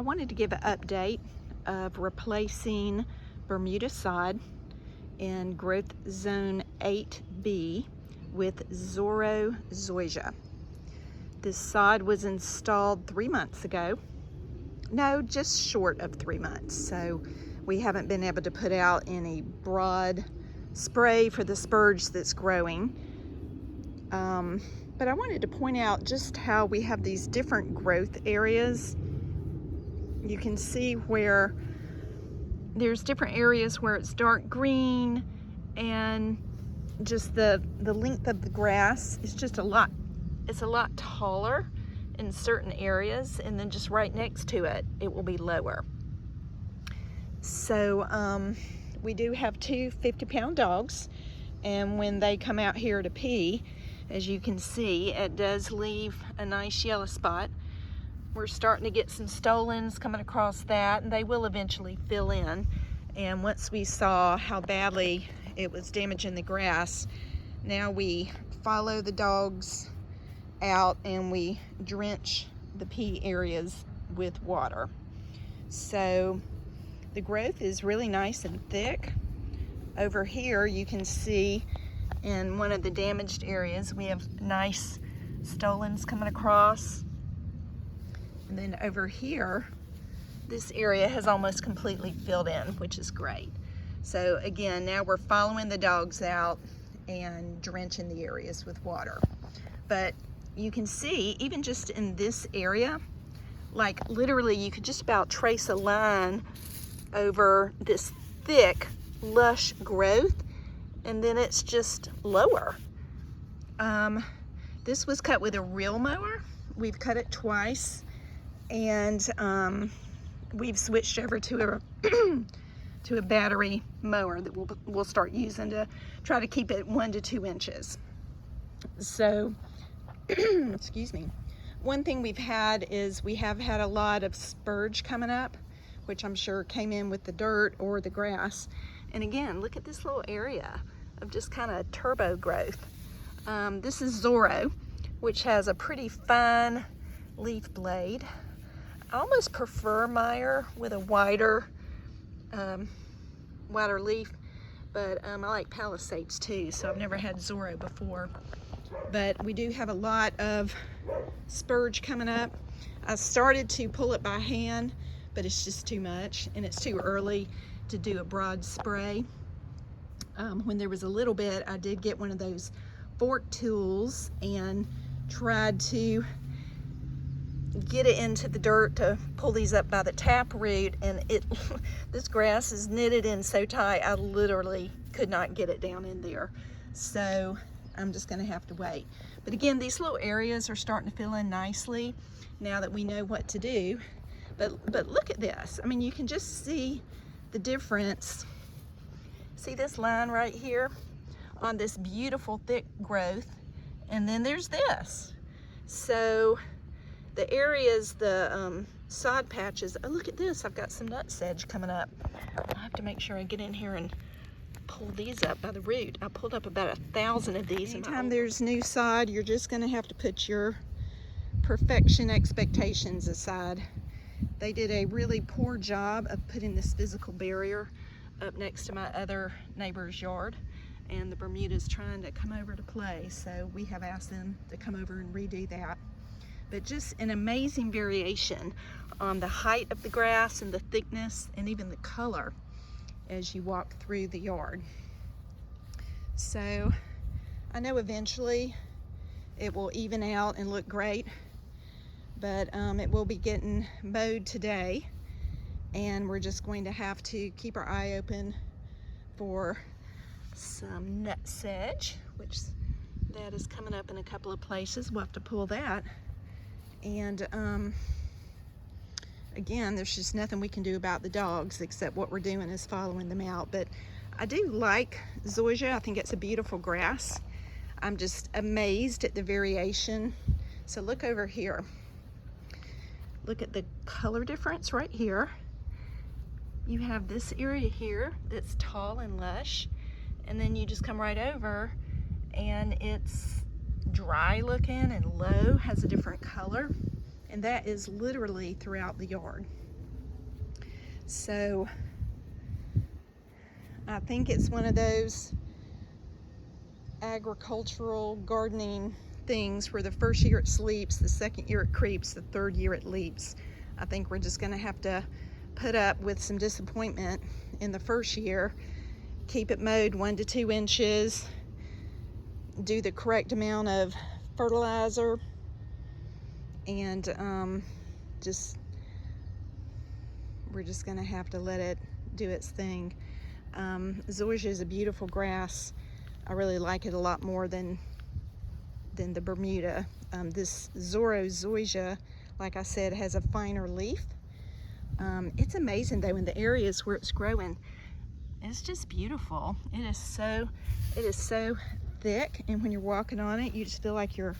I wanted to give an update of replacing Bermuda sod in growth zone 8B with Zorro Zoysia. This sod was installed 3 months ago. No, just short of 3 months. So we haven't been able to put out any broad spray for the spurge that's growing. But I wanted to point out just how we have these different growth areas. You can see where there's different areas where it's dark green, and just the length of the grass is just it's a lot taller in certain areas, and then just right next to it, it will be lower. So we do have two 50-pound dogs, and when they come out here to pee, as you can see, it does leave a nice yellow spot. We're starting to get some stolons coming across that, and they will eventually fill in. And once we saw how badly it was damaging the grass, now we follow the dogs out and we drench the pee areas with water. So the growth is really nice and thick. Over here you can see in one of the damaged areas we have nice stolons coming across. And then over here, this area has almost completely filled in, which is great. So again, now we're following the dogs out and drenching the areas with water. But you can see, even just in this area, like literally you could just about trace a line over this thick, lush growth, and then it's just lower. This was cut with a reel mower. We've cut it twice, and we've switched over to a battery mower that we'll start using to try to keep it 1 to 2 inches. So, excuse me. One thing we've had is we have had a lot of spurge coming up, which I'm sure came in with the dirt or the grass. And again, look at this little area of just kind of turbo growth. This is Zorro, which has a pretty fine leaf blade. I almost prefer Meyer with a wider leaf, but I like Palisades too, so I've never had Zorro before. But we do have a lot of spurge coming up. I started to pull it by hand, but it's just too much, and it's too early to do a broad spray. When there was a little bit, I did get one of those fork tools and tried to get it into the dirt to pull these up by the tap root, and this grass is knitted in so tight I literally could not get it down in there. So I'm just gonna have to wait. But again, these little areas are starting to fill in nicely now that we know what to do. But look at this. I mean, you can just see the difference. See this line right here on this beautiful thick growth, and then there's this. So the areas, the sod patches, oh look at this, I've got some nut sedge coming up. I have to make sure I get in here and pull these up by the root. I pulled up about 1,000 of these. Anytime there's new sod, you're just gonna have to put your perfection expectations aside. They did a really poor job of putting this physical barrier up next to my other neighbor's yard, and the Bermuda's trying to come over to play, so we have asked them to come over and redo that. But just an amazing variation on the height of the grass and the thickness and even the color as you walk through the yard. So I know eventually it will even out and look great, but it will be getting mowed today, and we're just going to have to keep our eye open for some nut sedge, which that is coming up in a couple of places. We'll have to pull that. And again, there's just nothing we can do about the dogs except what we're doing is following them out. But I do like Zoysia. I think it's a beautiful grass. I'm just amazed at the variation. So look over here. Look at the color difference right here. You have this area here that's tall and lush, and then you just come right over and it's dry looking and low, has a different color, and that is literally throughout the yard. So I think it's one of those agricultural gardening things where the first year it sleeps, the second year it creeps, the third year it leaps. I think we're just going to have to put up with some disappointment in the first year, keep it mowed 1 to 2 inches, do the correct amount of fertilizer, and we're just going to have to let it do its thing. Zoysia is a beautiful grass. I really like it a lot more than the Bermuda. This Zorro Zoysia, like I said, has a finer leaf. It's amazing though, in the areas where it's growing, it's just beautiful. It is so thick, and when you're walking on it, you just feel like you're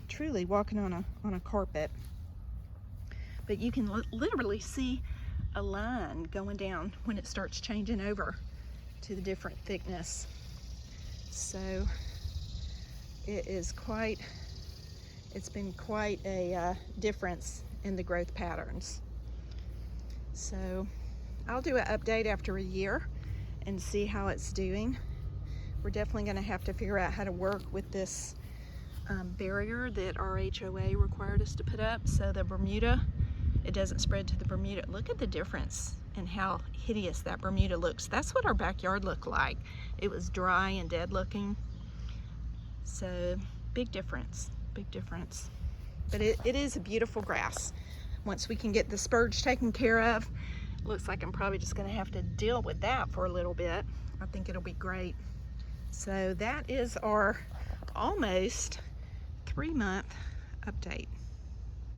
truly walking on a carpet. But you can literally see a line going down when it starts changing over to the different thickness. So it's been quite a difference in the growth patterns. So I'll do an update after a year and see how it's doing. We're definitely going to have to figure out how to work with this barrier that our HOA required us to put up, so the Bermuda, it doesn't spread to the Bermuda. Look at the difference and how hideous that Bermuda looks. That's what our backyard looked like. It was dry and dead looking. So big difference, big difference. But it is a beautiful grass. Once we can get the spurge taken care of, looks like I'm probably just going to have to deal with that for a little bit. I think it'll be great. So that is our almost 3-month update.